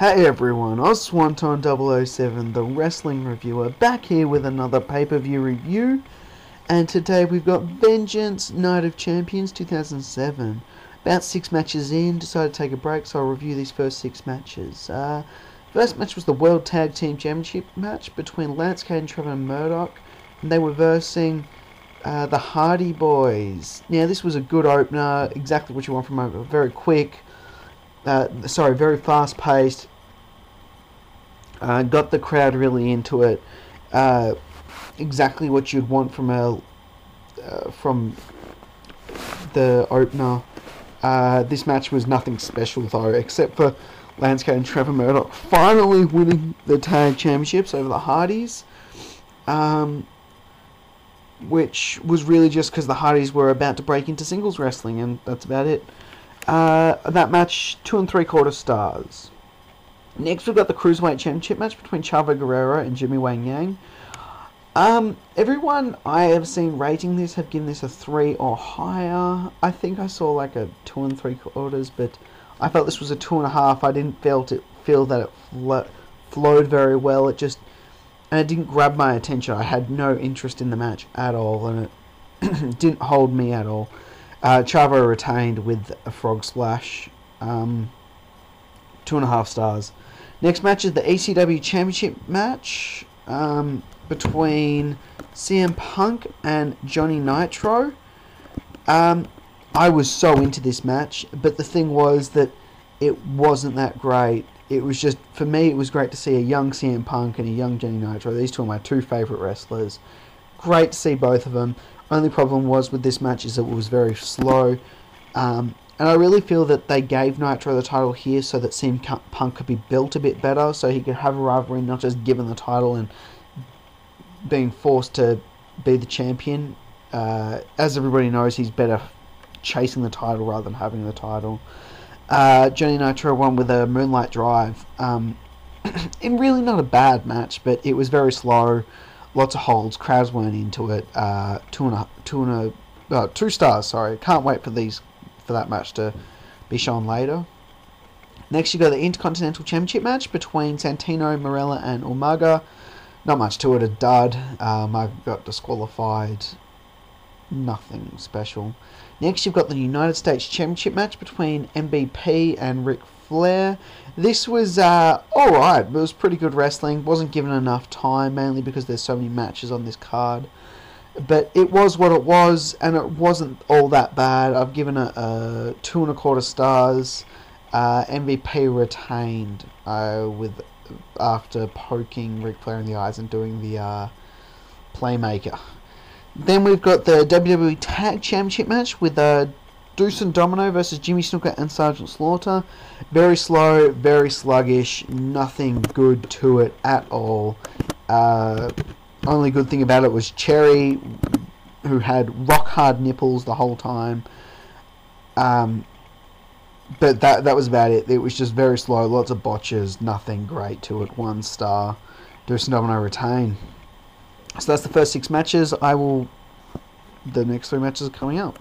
Hey everyone, Swanton007, the wrestling reviewer, back here with another pay-per-view review. And today we've got Vengeance Night of Champions 2007. About 6 matches in, decided to take a break, so I'll review these first 6 matches. First match was the World Tag Team Championship match between Cade and Trevor and Murdoch. And they were versing the Hardy Boys. Now this was a good opener, exactly what you want from a very quick, very fast-paced. Got the crowd really into it. Exactly what you'd want from the opener. This match was nothing special though, except for Cade and Trevor Murdoch finally winning the tag championships over the Hardys. Which was really just because the Hardys were about to break into singles wrestling, and that's about it. That match, 2 3/4 stars. Next, we've got the Cruiserweight Championship match between Chavo, Guerrero and Jimmy Wang. Everyone I have seen rating this have given this a 3 or higher. I think I saw like a 2 3/4, but I felt this was a 2.5. I didn't feel that it flowed very well. It didn't grab my attention. I had no interest in the match at all, and it didn't hold me at all. Chavo retained with a frog splash. 2.5 stars. Next match is the ECW Championship match between CM Punk and Johnny Nitro. I was so into this match, but the thing was that it wasn't that great. It was just, for me, it was great to see a young CM Punk and a young Johnny Nitro. These two are my two favourite wrestlers. Great to see both of them. Only problem was with this match is that it was very slow. And I really feel that they gave Nitro the title here so that CM Punk could be built a bit better, so he could have a rivalry, not just given the title and being forced to be the champion. As everybody knows, he's better chasing the title rather than having the title. Johnny Nitro won with a Moonlight Drive. In really not a bad match, but it was very slow. Lots of holds. Crowds weren't into it. 2 stars. Sorry, can't wait for that match to be shown later. Next, you got the Intercontinental Championship match between Santino, Marella, and Umaga. Not much to it. A dud. Umaga got disqualified. Nothing special. Next, you've got the United States Championship match between MVP and Ric Flair. This was alright. It was pretty good wrestling. Wasn't given enough time, mainly because there's so many matches on this card. But it was what it was, and it wasn't all that bad. I've given it 2 1/4 stars. MVP retained after poking Ric Flair in the eyes and doing the Playmaker. Then we've got the WWE Tag Championship match with Deuce and Domino versus Jimmy Snuka and Sergeant Slaughter. Very slow, very sluggish, nothing good to it at all. Only good thing about it was Cherry, who had rock hard nipples the whole time. But that was about it. It was just very slow, lots of botches, nothing great to it. 1 star. Deuce and Domino retain. So that's the first 6 matches. The next 3 matches are coming up.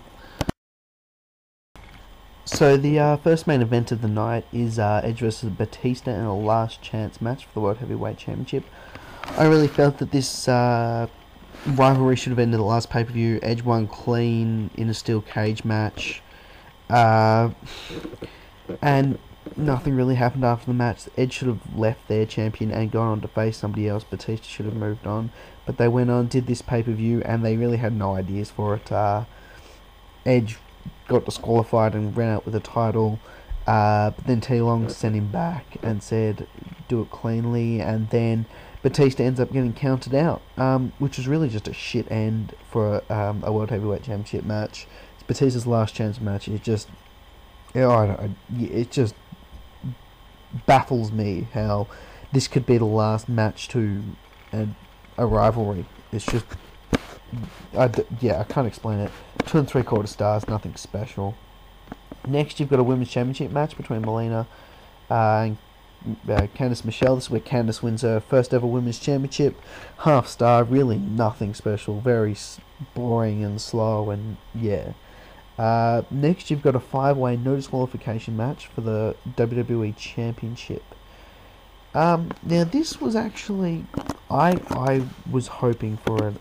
So the first main event of the night is Edge vs Batista in a last chance match for the World Heavyweight Championship. I really felt that this rivalry should have ended the last pay-per-view. Edge won clean in a steel cage match. And nothing really happened after the match. Edge should have left their champion and gone on to face somebody else. Batista should have moved on. But they went on, did this pay-per-view, and they really had no ideas for it. Edge got disqualified and ran out with the title. But then T-Long sent him back and said, do it cleanly. And then Batista ends up getting counted out, which was really just a shit end for a World Heavyweight Championship match. It's Batista's last chance match. It just baffles me how this could be the last match to a rivalry. It's just, I can't explain it. 2 3/4 stars, nothing special. Next, you've got a Women's Championship match between Melina and Candice Michelle. This is where Candice wins her first ever Women's Championship. Half star, really nothing special. Very boring and slow, and yeah. Next, you've got a 5-way no disqualification match for the WWE Championship. Now this was actually, I was hoping for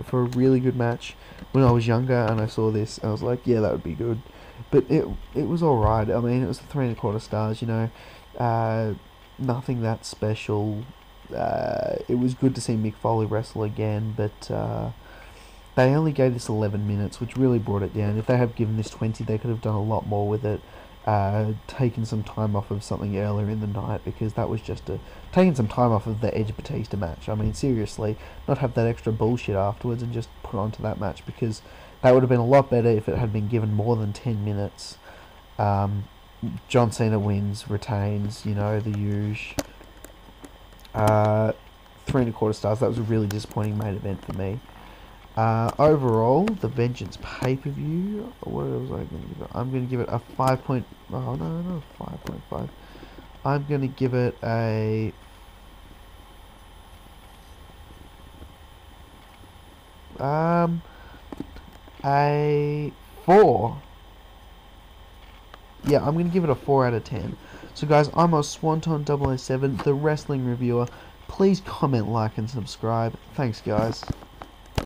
for a really good match when I was younger, and I saw this, I was like, yeah, that would be good. But it was alright. I mean, it was 3.25 stars, you know, nothing that special. It was good to see Mick Foley wrestle again, but they only gave this 11 minutes, which really brought it down. If they had given this 20, they could have done a lot more with it. Taken some time off of something earlier in the night, because that was just taking some time off of the Edge Batista match. I mean, seriously, not have that extra bullshit afterwards and just put onto that match, because that would have been a lot better if it had been given more than 10 minutes. John Cena wins, retains, you know, the usual. 3.25 stars. That was a really disappointing main event for me. Overall, the Vengeance pay-per-view, what was I going to give it? I'm going to give it a 5. Oh, no, 5.5. I'm going to give it a... a 4. Yeah, I'm going to give it a 4 out of 10. So guys, I'm a Swanton 007, the wrestling reviewer. Please comment, like, and subscribe. Thanks, guys.